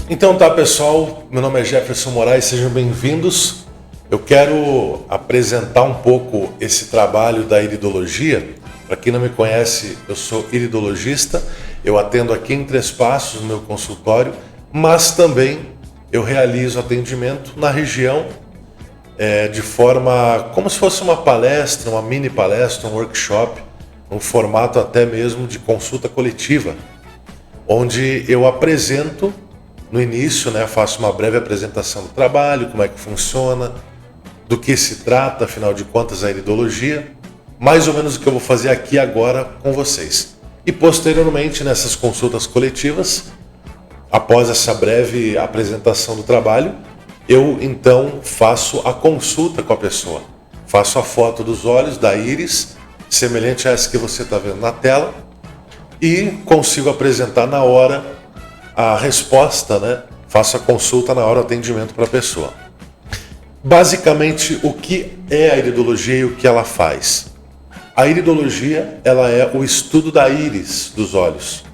Então tá, pessoal, meu nome é Jefferson Moraes, sejam bem-vindos. Eu quero apresentar um pouco esse trabalho da iridologia. Para quem não me conhece, eu sou iridologista, eu atendo aqui em Três Passos no meu consultório, mas também eu realizo atendimento na região de forma como se fosse uma palestra, uma mini palestra, um workshop, um formato até mesmo de consulta coletiva, onde eu apresento no início, faço uma breve apresentação do trabalho, como é que funciona, do que se trata, afinal de contas, a iridologia, mais ou menos o que eu vou fazer aqui agora com vocês. E posteriormente, nessas consultas coletivas, após essa breve apresentação do trabalho, eu então faço a consulta com a pessoa. Faço a foto dos olhos, da íris, semelhante a essa que você está vendo na tela, e consigo apresentar na hora a resposta, Faço a consulta na hora do atendimento para a pessoa. Basicamente, o que é a iridologia e o que ela faz? A iridologia, ela é o estudo da íris dos olhos.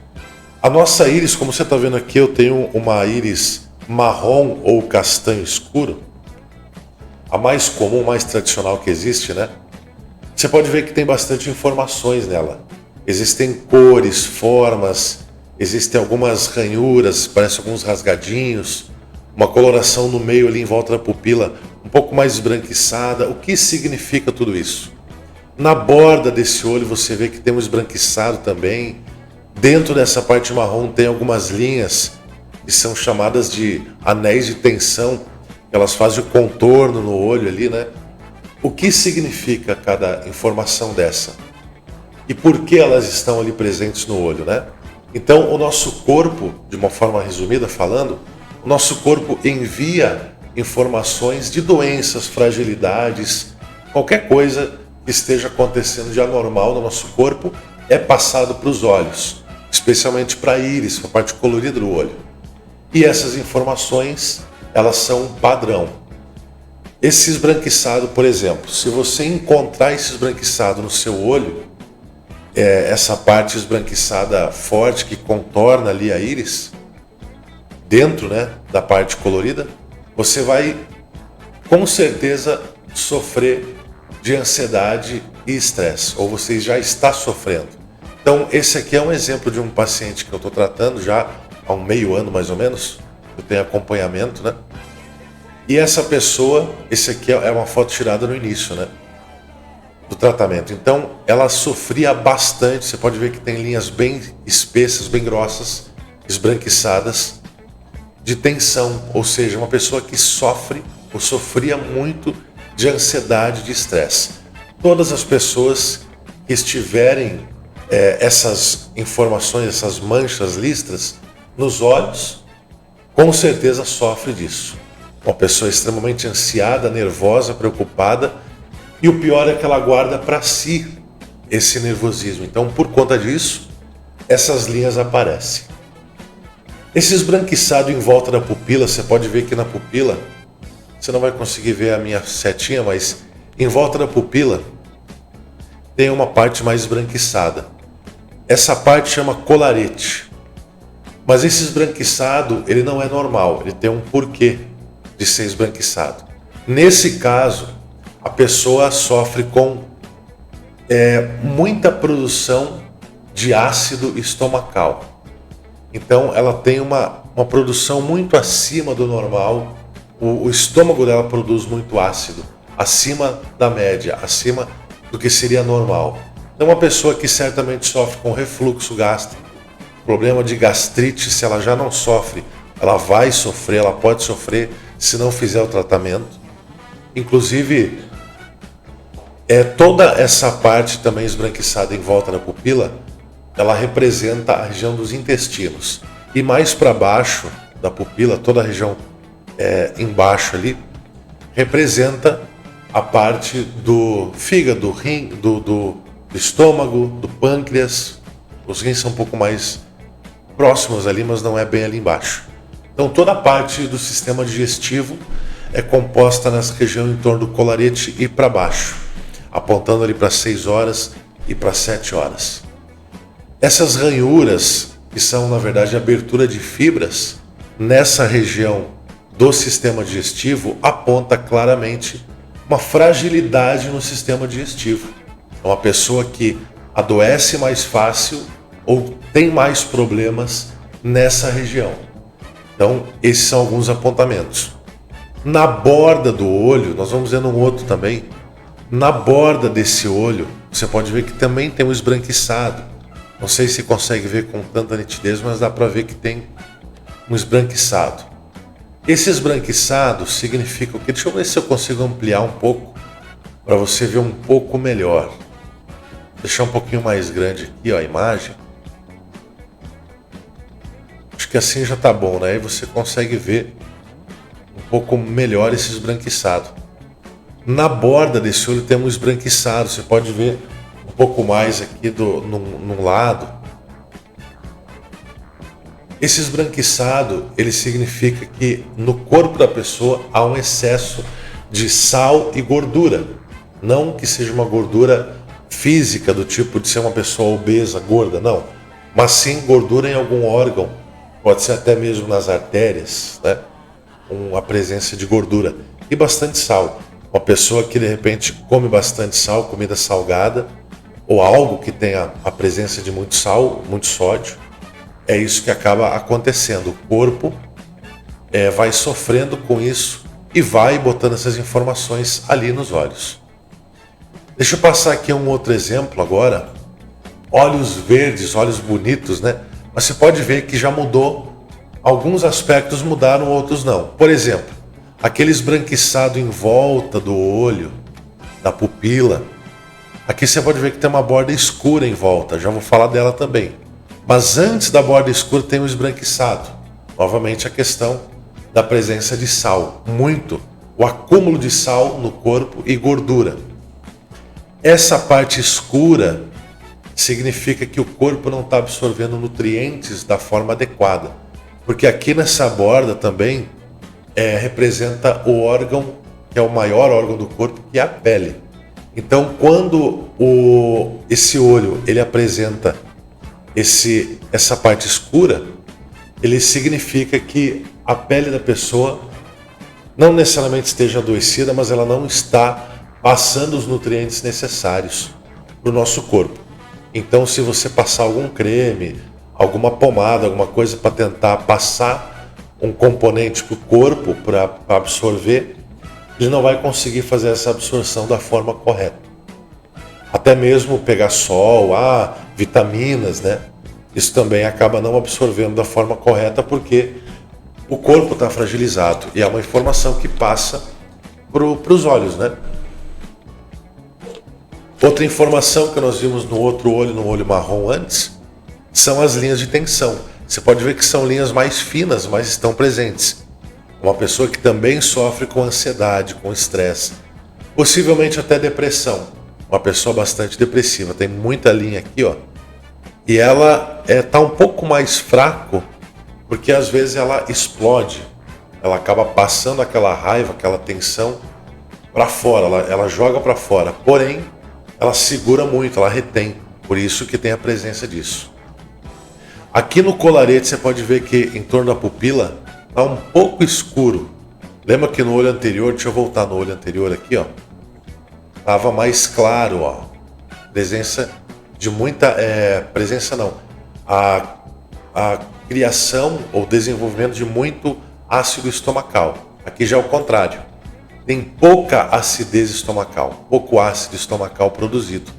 A nossa íris, como você está vendo aqui, eu tenho uma íris marrom ou castanho escuro. A mais comum, mais tradicional que existe, Você pode ver que tem bastante informações nela. Existem cores, formas, existem algumas ranhuras, parece alguns rasgadinhos, uma coloração no meio ali em volta da pupila, um pouco mais esbranquiçada. O que significa tudo isso? Na borda desse olho você vê que tem um esbranquiçado também. Dentro dessa parte marrom tem algumas linhas que são chamadas de anéis de tensão. Elas fazem o contorno no olho ali, O que significa cada informação dessa? E por que elas estão ali presentes no olho, Então, o nosso corpo, de uma forma resumida falando, o nosso corpo envia informações de doenças, fragilidades, qualquer coisa que esteja acontecendo de anormal no nosso corpo é passado para os olhos, especialmente para a íris, para a parte colorida do olho. E essas informações, elas são padrão. Esse esbranquiçado, por exemplo, se você encontrar esse esbranquiçado no seu olho, essa parte esbranquiçada forte que contorna ali a íris, dentro da parte colorida, você vai com certeza sofrer de ansiedade e estresse, ou você já está sofrendo. Então esse aqui é um exemplo de um paciente que eu estou tratando já há um meio ano mais ou menos, eu tenho acompanhamento, E essa pessoa, esse aqui é uma foto tirada no início, do tratamento. Então ela sofria bastante, você pode ver que tem linhas bem espessas, bem grossas, esbranquiçadas, de tensão, ou seja, uma pessoa que sofre ou sofria muito de ansiedade, de estresse. Todas as pessoas que estiverem essas informações, essas manchas, listras nos olhos, com certeza sofre disso. Uma pessoa extremamente ansiada, nervosa, preocupada, e o pior é que ela guarda para si esse nervosismo. Então, por conta disso, essas linhas aparecem. Esse esbranquiçado em volta da pupila, você pode ver que na pupila, você não vai conseguir ver a minha setinha, mas em volta da pupila tem uma parte mais esbranquiçada. Essa parte chama colarete. Mas esse esbranquiçado, ele não é normal, ele tem um porquê de ser esbranquiçado. Nesse caso, a pessoa sofre com muita produção de ácido estomacal. Então ela tem uma produção muito acima do normal, o estômago dela produz muito ácido, acima da média, acima do que seria normal. Então uma pessoa que certamente sofre com refluxo gástrico, problema de gastrite, se ela já não sofre, ela vai sofrer, ela pode sofrer se não fizer o tratamento. Inclusive, toda essa parte também esbranquiçada em volta da pupila, ela representa a região dos intestinos. E mais para baixo da pupila, toda a região embaixo ali, representa a parte do fígado, rim, do estômago, do pâncreas. Os rins são um pouco mais próximos ali, mas não é bem ali embaixo. Então toda a parte do sistema digestivo é composta nessa região em torno do colarete e para baixo, apontando ali para 6 horas e para 7 horas. Essas ranhuras, que são na verdade a abertura de fibras, nessa região do sistema digestivo aponta claramente uma fragilidade no sistema digestivo. É uma pessoa que adoece mais fácil ou tem mais problemas nessa região. Então, esses são alguns apontamentos. Na borda do olho, nós vamos ver num outro também, na borda desse olho, você pode ver que também tem um esbranquiçado. Não sei se consegue ver com tanta nitidez, mas dá para ver que tem um esbranquiçado. Esse esbranquiçado significa o quê? Deixa eu ver se eu consigo ampliar um pouco para você ver um pouco melhor. Vou deixar um pouquinho mais grande aqui, ó, a imagem. Acho que assim já tá bom, né? Aí você consegue ver um pouco melhor esse esbranquiçado. Na borda desse olho tem um esbranquiçado, você pode ver um pouco mais aqui num lado. Esse esbranquiçado, ele significa que no corpo da pessoa há um excesso de sal e gordura. Não que seja uma gordura física, do tipo de ser uma pessoa obesa, gorda, não. Mas sim gordura em algum órgão, pode ser até mesmo nas artérias, né? A presença de gordura e bastante sal. Uma pessoa que de repente come bastante sal, comida salgada, ou algo que tenha a presença de muito sal, muito sódio, é isso que acaba acontecendo. O corpo vai sofrendo com isso e vai botando essas informações ali nos olhos. Deixa eu passar aqui um outro exemplo agora. Olhos verdes, olhos bonitos, né? Mas você pode ver que já mudou. Alguns aspectos mudaram, outros não. Por exemplo, aquele esbranquiçado em volta do olho, da pupila. Aqui você pode ver que tem uma borda escura em volta, já vou falar dela também. Mas antes da borda escura tem um esbranquiçado. Novamente a questão da presença de sal. Muito. O acúmulo de sal no corpo e gordura. Essa parte escura significa que o corpo não está absorvendo nutrientes da forma adequada. Porque aqui nessa borda também representa o órgão, que é o maior órgão do corpo, que é a pele. Então, quando esse olho ele apresenta essa parte escura, ele significa que a pele da pessoa não necessariamente esteja adoecida, mas ela não está passando os nutrientes necessários para o nosso corpo. Então, se você passar algum creme, alguma pomada, alguma coisa para tentar passar um componente para o corpo para absorver, ele não vai conseguir fazer essa absorção da forma correta. Até mesmo pegar sol, vitaminas, né? Isso também acaba não absorvendo da forma correta porque o corpo está fragilizado e é uma informação que passa para os olhos, né? Outra informação que nós vimos no outro olho, no olho marrom antes, são as linhas de tensão. Você pode ver que são linhas mais finas, mas estão presentes. Uma pessoa que também sofre com ansiedade, com estresse, possivelmente até depressão. Uma pessoa bastante depressiva, tem muita linha aqui, ó. E ela está um pouco mais fraco, porque às vezes ela explode. Ela acaba passando aquela raiva, aquela tensão para fora, ela joga para fora. Porém, ela segura muito, ela retém. Por isso que tem a presença disso. Aqui no colarete você pode ver que em torno da pupila está um pouco escuro. Lembra que no olho anterior, deixa eu voltar no olho anterior aqui, ó. Estava mais claro, ó. Presença de muita... presença não. A criação ou desenvolvimento de muito ácido estomacal. Aqui já é o contrário. Tem pouca acidez estomacal, pouco ácido estomacal produzido.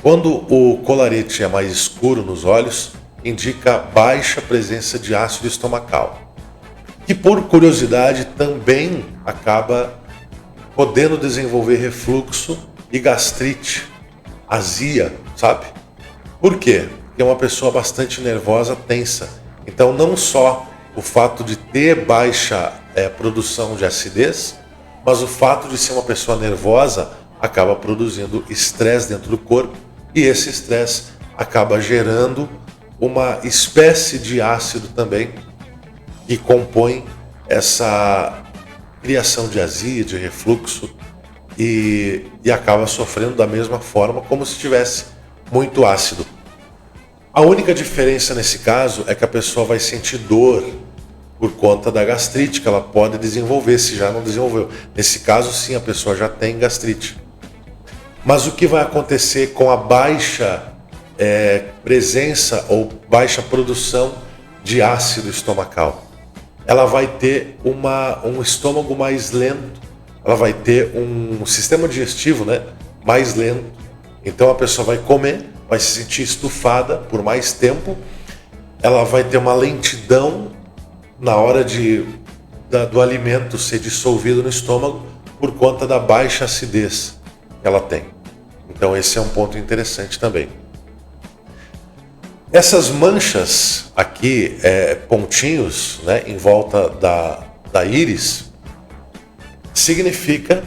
Quando o colarete é mais escuro nos olhos, indica baixa presença de ácido estomacal, que por curiosidade também acaba podendo desenvolver refluxo e gastrite, azia, sabe? Por quê? Porque é uma pessoa bastante nervosa, tensa. Então não só o fato de ter baixa produção de acidez, mas o fato de ser uma pessoa nervosa acaba produzindo estresse dentro do corpo e esse estresse acaba gerando uma espécie de ácido também que compõe essa criação de azia, de refluxo e acaba sofrendo da mesma forma como se tivesse muito ácido. A única diferença nesse caso é que a pessoa vai sentir dor por conta da gastrite que ela pode desenvolver, se já não desenvolveu. Nesse caso, sim, a pessoa já tem gastrite. Mas o que vai acontecer com a baixa presença ou baixa produção de ácido estomacal? Ela vai ter um estômago mais lento, ela vai ter um sistema digestivo, né, mais lento. Então a pessoa vai comer, vai se sentir estufada por mais tempo, ela vai ter uma lentidão na hora do alimento ser dissolvido no estômago por conta da baixa acidez que ela tem. Então esse é um ponto interessante também. Essas manchas aqui, pontinhos, né, em volta da íris, significa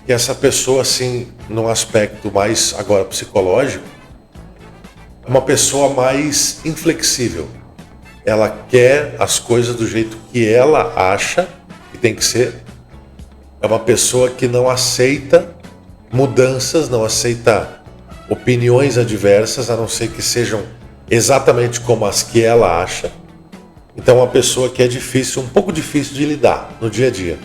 que essa pessoa, assim, num aspecto mais agora psicológico, é uma pessoa mais inflexível. Ela quer as coisas do jeito que ela acha que tem que ser. É uma pessoa que não aceita mudanças, não aceita opiniões adversas, a não ser que sejam exatamente como as que ela acha. Então é uma pessoa que é difícil, um pouco difícil de lidar no dia a dia.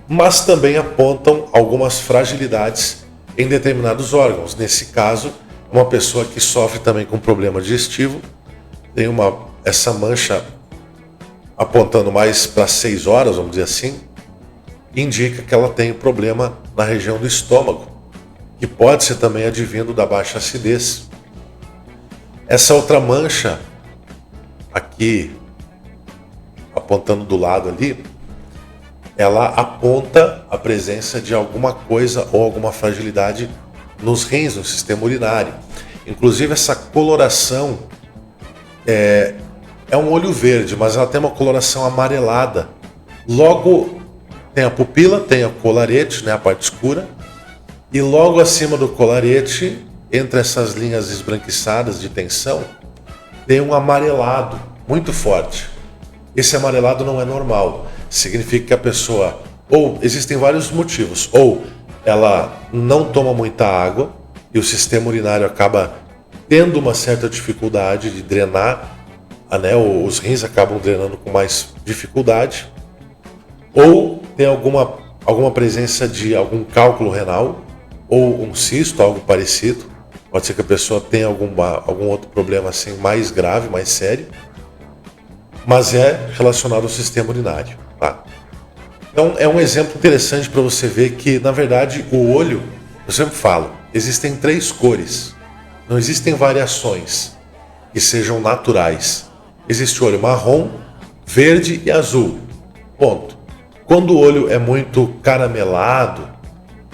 Mas também apontam algumas fragilidades em determinados órgãos. Nesse caso, uma pessoa que sofre também com problema digestivo, tem essa mancha apontando mais para 6 horas, vamos dizer assim, indica que ela tem problema na região do estômago, que pode ser também advindo da baixa acidez. Essa outra mancha aqui, apontando do lado ali, ela aponta a presença de alguma coisa ou alguma fragilidade nos rins, no sistema urinário. Inclusive essa coloração é um olho verde, mas ela tem uma coloração amarelada. Logo tem a pupila, tem o colarete, né, a parte escura, e logo acima do colarete, entre essas linhas esbranquiçadas de tensão, tem um amarelado muito forte. Esse amarelado não é normal. Significa que a pessoa, ou existem vários motivos, ou ela não toma muita água e o sistema urinário acaba tendo uma certa dificuldade de drenar, né? Os rins acabam drenando com mais dificuldade, ou tem alguma presença de algum cálculo renal, ou um cisto, algo parecido. Pode ser que a pessoa tenha algum outro problema assim mais grave, mais sério, mas é relacionado ao sistema urinário, tá? Então é um exemplo interessante para você ver que, na verdade, o olho, eu sempre falo, existem 3 cores, não existem variações que sejam naturais. Existe o olho marrom, verde e azul, ponto. Quando o olho é muito caramelado,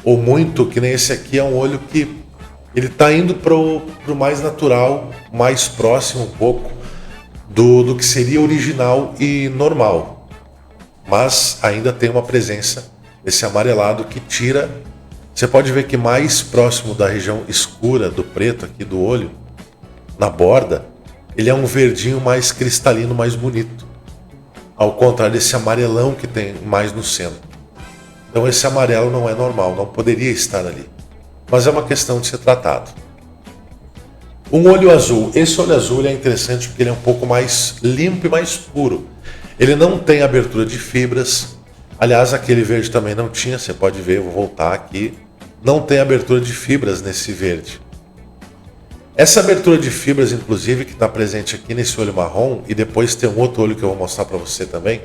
ou muito, que nem esse aqui, é um olho que ele está indo pro mais natural, mais próximo um pouco do que seria original e normal. Mas ainda tem uma presença desse amarelado que tira. Você pode ver que mais próximo da região escura do preto aqui do olho, na borda, ele é um verdinho mais cristalino, mais bonito. Ao contrário desse amarelão que tem mais no centro. Então esse amarelo não é normal, não poderia estar ali. Mas é uma questão de ser tratado. Um olho azul. Esse olho azul é interessante porque ele é um pouco mais limpo e mais puro. Ele não tem abertura de fibras. Aliás, aquele verde também não tinha, você pode ver, eu vou voltar aqui. Não tem abertura de fibras nesse verde. Essa abertura de fibras, inclusive, que está presente aqui nesse olho marrom, e depois tem um outro olho que eu vou mostrar para você também,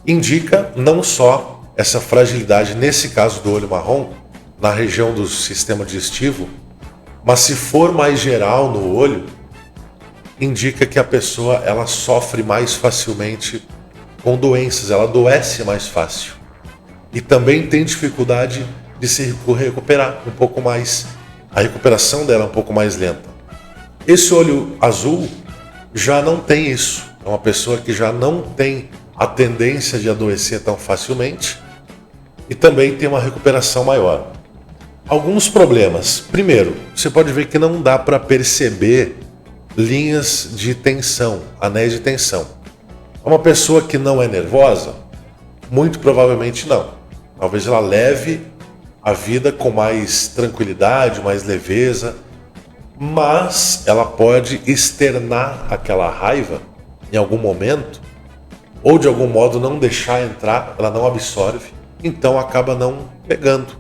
indica não só essa fragilidade, nesse caso do olho marrom, na região do sistema digestivo, mas se for mais geral no olho, indica que a pessoa ela sofre mais facilmente com doenças, ela adoece mais fácil. E também tem dificuldade de se recuperar um pouco mais. A recuperação dela é um pouco mais lenta. Esse olho azul já não tem isso. É uma pessoa que já não tem a tendência de adoecer tão facilmente e também tem uma recuperação maior. Alguns problemas. Primeiro, você pode ver que não dá para perceber linhas de tensão, anéis de tensão. Uma pessoa que não é nervosa, muito provavelmente não. Talvez ela leve a vida com mais tranquilidade, mais leveza, mas ela pode externar aquela raiva em algum momento ou de algum modo não deixar entrar, ela não absorve, então acaba não pegando,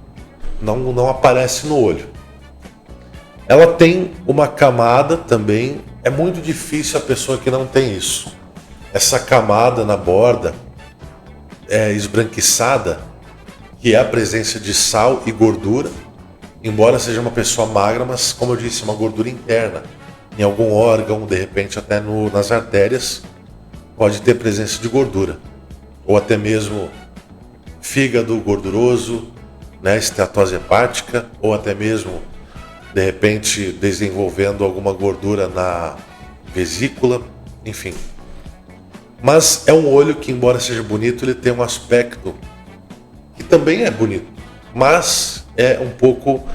não aparece no olho. Ela tem uma camada também, é muito difícil a pessoa que não tem isso. Essa camada na borda esbranquiçada, que é a presença de sal e gordura, embora seja uma pessoa magra, mas como eu disse, uma gordura interna, em algum órgão, de repente até nas artérias, pode ter presença de gordura, ou até mesmo fígado gorduroso, né, esteatose hepática, ou até mesmo, de repente, desenvolvendo alguma gordura na vesícula, enfim. Mas é um olho que, embora seja bonito, ele tem um aspecto que também é bonito, mas é um pouco,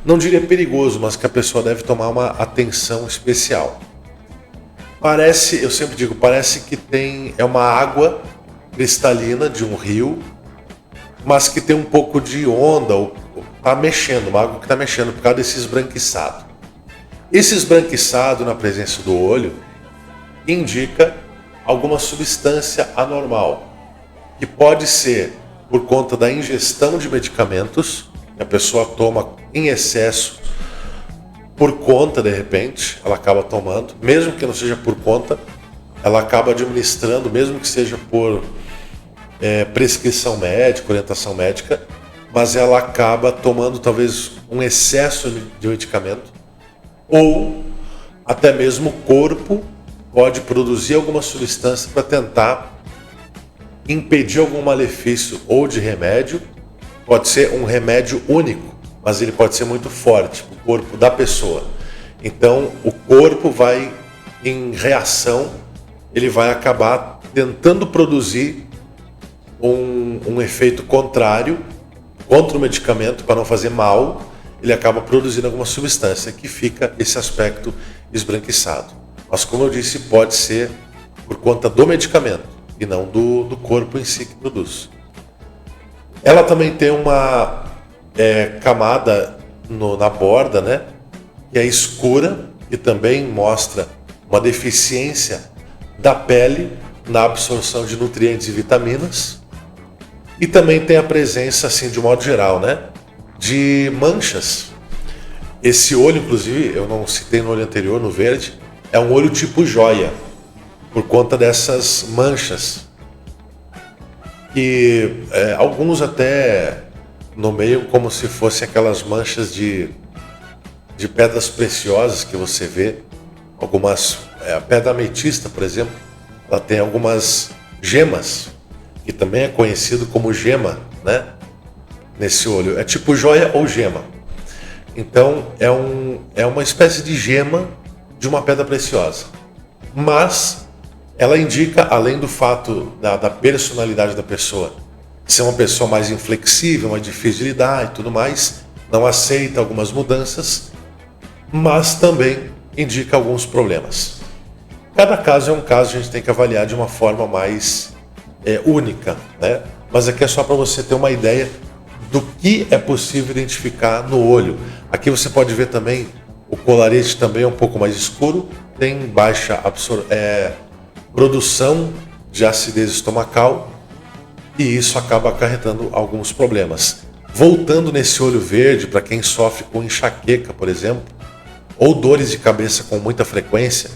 não diria perigoso, mas que a pessoa deve tomar uma atenção especial. Parece, eu sempre digo, parece que é uma água cristalina de um rio, mas que tem um pouco de onda, ou tá mexendo, uma água que está mexendo por causa desse esbranquiçado. Esse esbranquiçado na presença do olho indica alguma substância anormal, que pode ser por conta da ingestão de medicamentos, que a pessoa toma em excesso por conta, de repente, ela acaba tomando, mesmo que não seja por conta, ela acaba administrando, mesmo que seja por prescrição médica, orientação médica, mas ela acaba tomando talvez um excesso de medicamento, ou até mesmo o corpo pode produzir alguma substância para tentar impedir algum malefício, ou de remédio, pode ser um remédio único, mas ele pode ser muito forte para o corpo da pessoa. Então o corpo vai, em reação, ele vai acabar tentando produzir um efeito contrário contra o medicamento para não fazer mal, ele acaba produzindo alguma substância que fica esse aspecto esbranquiçado. Mas como eu disse, pode ser por conta do medicamento e não do corpo em si que produz. Ela também tem uma camada na borda, né, que é escura, que também mostra uma deficiência da pele na absorção de nutrientes e vitaminas. E também tem a presença, assim, de modo geral, né, de manchas. Esse olho, inclusive, eu não citei no olho anterior, no verde, é um olho tipo joia, por conta dessas manchas. E alguns até nomeiam como se fossem aquelas manchas de pedras preciosas que você vê. Algumas, a pedra ametista, por exemplo, ela tem algumas gemas, que também é conhecido como gema, né? Nesse olho. É tipo joia ou gema. Então é uma espécie de gema de uma pedra preciosa. Mas ela indica, além do fato da personalidade da pessoa ser uma pessoa mais inflexível, mais difícil de lidar e tudo mais, não aceita algumas mudanças, mas também indica alguns problemas. Cada caso é um caso, a gente tem que avaliar de uma forma mais única, né? Mas aqui é só para você ter uma ideia do que é possível identificar no olho. Aqui você pode ver também o colarete também é um pouco mais escuro, tem baixa produção de acidez estomacal e isso acaba acarretando alguns problemas. Voltando nesse olho verde, para quem sofre com enxaqueca, por exemplo, ou dores de cabeça com muita frequência,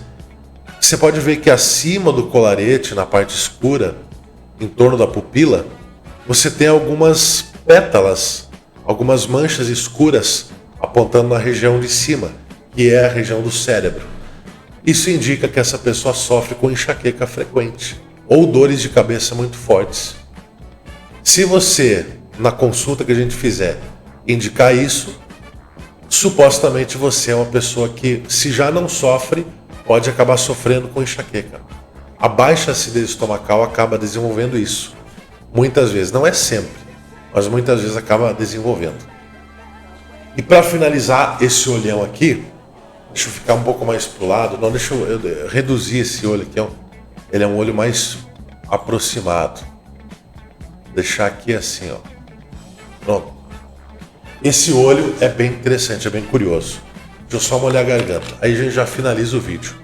você pode ver que acima do colarete, na parte escura, em torno da pupila, você tem algumas pétalas, algumas manchas escuras apontando na região de cima, que é a região do cérebro. Isso indica que essa pessoa sofre com enxaqueca frequente ou dores de cabeça muito fortes. Se você, na consulta que a gente fizer, indicar isso, supostamente você é uma pessoa que, se já não sofre, pode acabar sofrendo com enxaqueca. A baixa acidez estomacal acaba desenvolvendo isso. Muitas vezes, não é sempre, mas muitas vezes acaba desenvolvendo. E para finalizar esse olhão aqui, deixa eu ficar um pouco mais pro lado, não, deixa eu reduzir esse olho aqui, ele é um olho mais aproximado. Deixar aqui assim, ó. Pronto. Esse olho é bem interessante, é bem curioso. Deixa eu só molhar a garganta, aí a gente já finaliza o vídeo.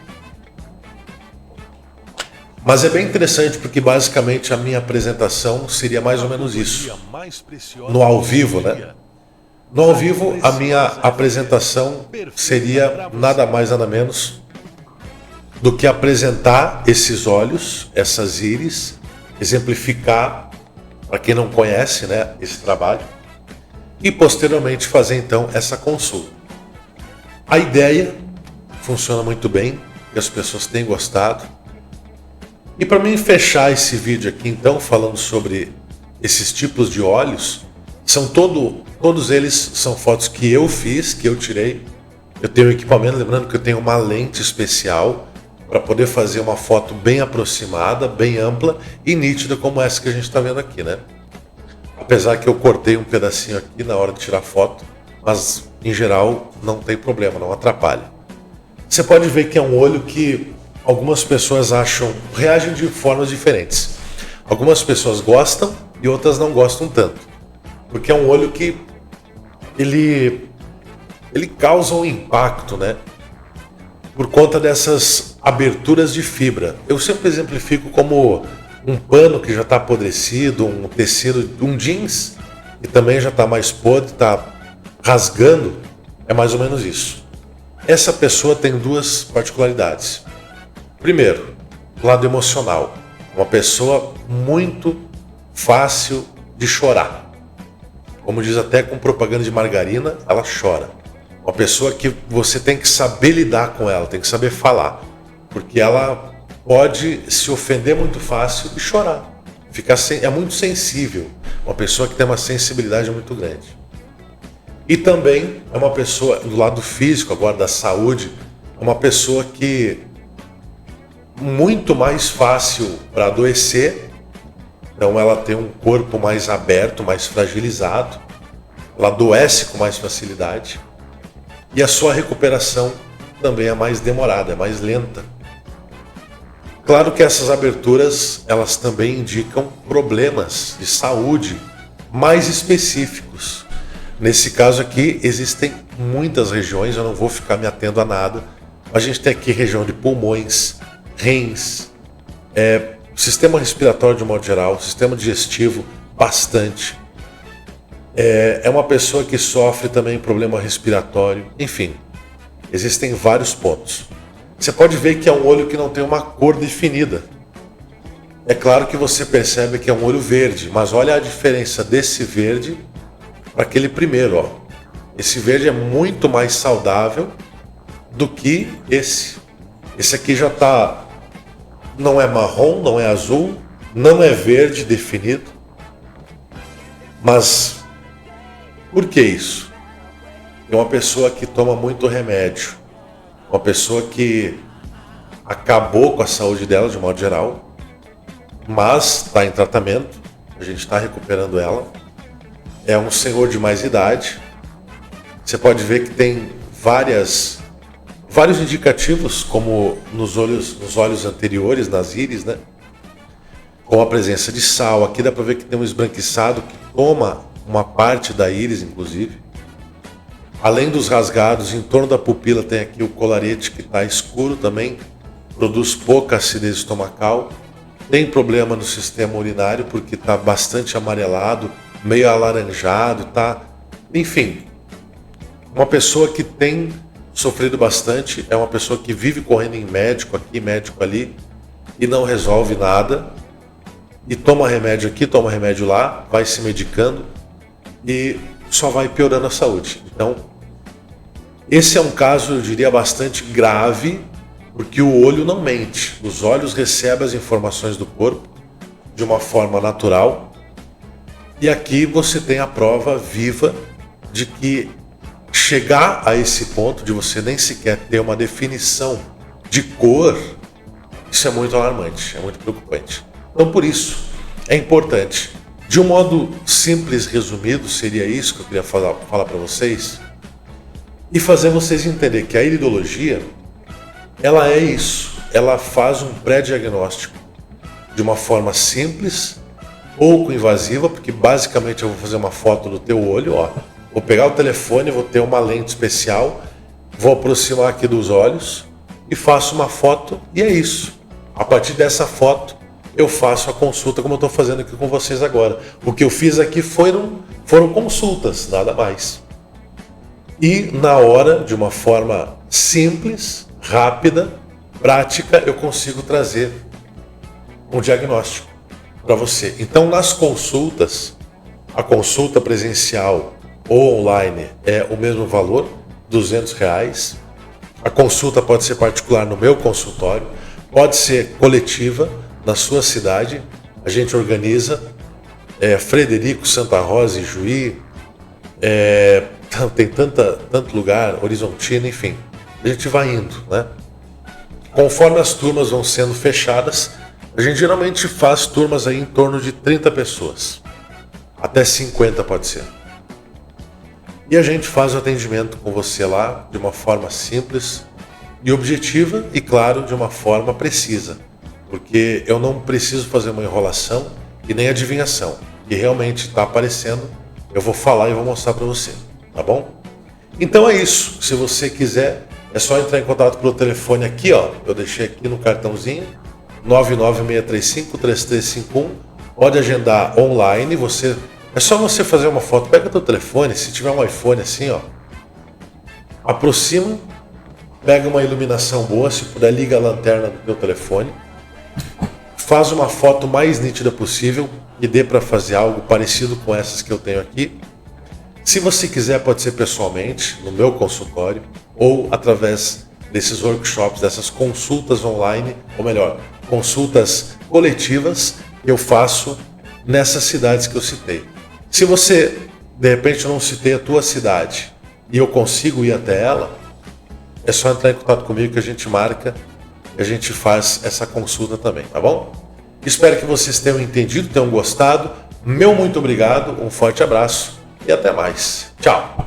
Mas é bem interessante porque basicamente a minha apresentação seria mais ou menos isso. No ao vivo, né? No ao vivo, a minha apresentação seria nada mais nada menos do que apresentar esses olhos, essas íris, exemplificar para quem não conhece, né, esse trabalho, e posteriormente fazer então essa consulta. A ideia funciona muito bem e as pessoas têm gostado. E para mim fechar esse vídeo aqui então falando sobre esses tipos de olhos, são todos eles são fotos que eu fiz, que eu tirei. Eu tenho equipamento, lembrando que eu tenho uma lente especial para poder fazer uma foto bem aproximada, bem ampla e nítida como essa que a gente está vendo aqui, né? Apesar que eu cortei um pedacinho aqui na hora de tirar foto, mas em geral não tem problema, não atrapalha. Você pode ver que é um olho que algumas pessoas reagem de formas diferentes. Algumas pessoas gostam e outras não gostam tanto, porque é um olho que ele causa um impacto, né? Por conta dessas aberturas de fibra. Eu sempre exemplifico como um pano que já está apodrecido, um tecido, um jeans que também já está mais podre, está rasgando, é mais ou menos isso. Essa pessoa tem duas particularidades. Primeiro, lado emocional. Uma pessoa muito fácil de chorar. Como diz até com propaganda de margarina, ela chora. Uma pessoa que você tem que saber lidar com ela, tem que saber falar. Porque ela pode se ofender muito fácil e chorar. É muito sensível. Uma pessoa que tem uma sensibilidade muito grande. E também é uma pessoa, do lado físico agora, da saúde, é uma pessoa que muito mais fácil para adoecer. Então ela tem um corpo mais aberto, mais fragilizado. Ela adoece com mais facilidade. E a sua recuperação também é mais demorada, é mais lenta. Claro que essas aberturas, elas também indicam problemas de saúde mais específicos. Nesse caso aqui, existem muitas regiões, eu não vou ficar me atendo a nada. A gente tem aqui região de pulmões, rins, sistema respiratório de modo geral, sistema digestivo, bastante. É uma pessoa que sofre também problema respiratório, enfim, existem vários pontos. Você pode ver que é um olho que não tem uma cor definida. É claro que você percebe que é um olho verde, mas olha a diferença desse verde para aquele primeiro, ó. Esse verde é muito mais saudável do que esse. Esse aqui já tá, não é marrom, não é azul, não é verde definido. Mas por que isso? É uma pessoa que toma muito remédio, uma pessoa que acabou com a saúde dela de modo geral, mas está em tratamento, a gente está recuperando ela. É um senhor de mais idade. Você pode ver que tem vários indicativos, como nos olhos anteriores, nas íris, né? Com a presença de sal. Aqui dá para ver que tem um esbranquiçado que toma uma parte da íris, inclusive. Além dos rasgados, em torno da pupila tem aqui o colarete que está escuro também, produz pouca acidez estomacal. Tem problema no sistema urinário porque está bastante amarelado, meio alaranjado, tá? Enfim, uma pessoa que tem sofrido bastante, é uma pessoa que vive correndo em médico aqui, médico ali, e não resolve nada, e toma remédio aqui, toma remédio lá, vai se medicando e só vai piorando a saúde. Então, esse é um caso, eu diria, bastante grave, porque o olho não mente. Os olhos recebem as informações do corpo de uma forma natural. E aqui você tem a prova viva de que chegar a esse ponto de você nem sequer ter uma definição de cor, isso é muito alarmante, é muito preocupante. Então por isso é importante, de um modo simples, resumido, seria isso que eu queria falar para vocês, e fazer vocês entenderem que a iridologia, ela é isso, ela faz um pré-diagnóstico de uma forma simples, pouco invasiva, porque basicamente eu vou fazer uma foto do teu olho, ó. Vou pegar o telefone, vou ter uma lente especial, vou aproximar aqui dos olhos e faço uma foto e é isso. A partir dessa foto, eu faço a consulta como eu estou fazendo aqui com vocês agora. O que eu fiz aqui foram consultas, nada mais. E na hora, de uma forma simples, rápida, prática, eu consigo trazer um diagnóstico para você. Então, nas consultas, a consulta presencial ou online é o mesmo valor, R$200. A consulta pode ser particular no meu consultório, pode ser coletiva na sua cidade. A gente organiza Frederico, Santa Rosa e Juí, tem tanto lugar, Horizontina, enfim. A gente vai indo, né? Conforme as turmas vão sendo fechadas, a gente geralmente faz turmas aí em torno de 30 pessoas. Até 50 pode ser. E a gente faz o atendimento com você lá de uma forma simples e objetiva e, claro, de uma forma precisa. Porque eu não preciso fazer uma enrolação e nem adivinhação. O que realmente está aparecendo, eu vou falar e vou mostrar para você, tá bom? Então é isso. Se você quiser, é só entrar em contato pelo telefone aqui, ó. Eu deixei aqui no cartãozinho, 99635-3351. Pode agendar online, é só você fazer uma foto, pega teu telefone, se tiver um iPhone assim, ó, aproxima, pega uma iluminação boa, se puder liga a lanterna do teu telefone, faz uma foto mais nítida possível e dê para fazer algo parecido com essas que eu tenho aqui. Se você quiser, pode ser pessoalmente, no meu consultório, ou através desses workshops, dessas consultas online, ou melhor, consultas coletivas que eu faço nessas cidades que eu citei. Se você, de repente, não citei a tua cidade e eu consigo ir até ela, é só entrar em contato comigo que a gente marca e a gente faz essa consulta também, tá bom? Espero que vocês tenham entendido, tenham gostado. Meu muito obrigado, um forte abraço e até mais. Tchau!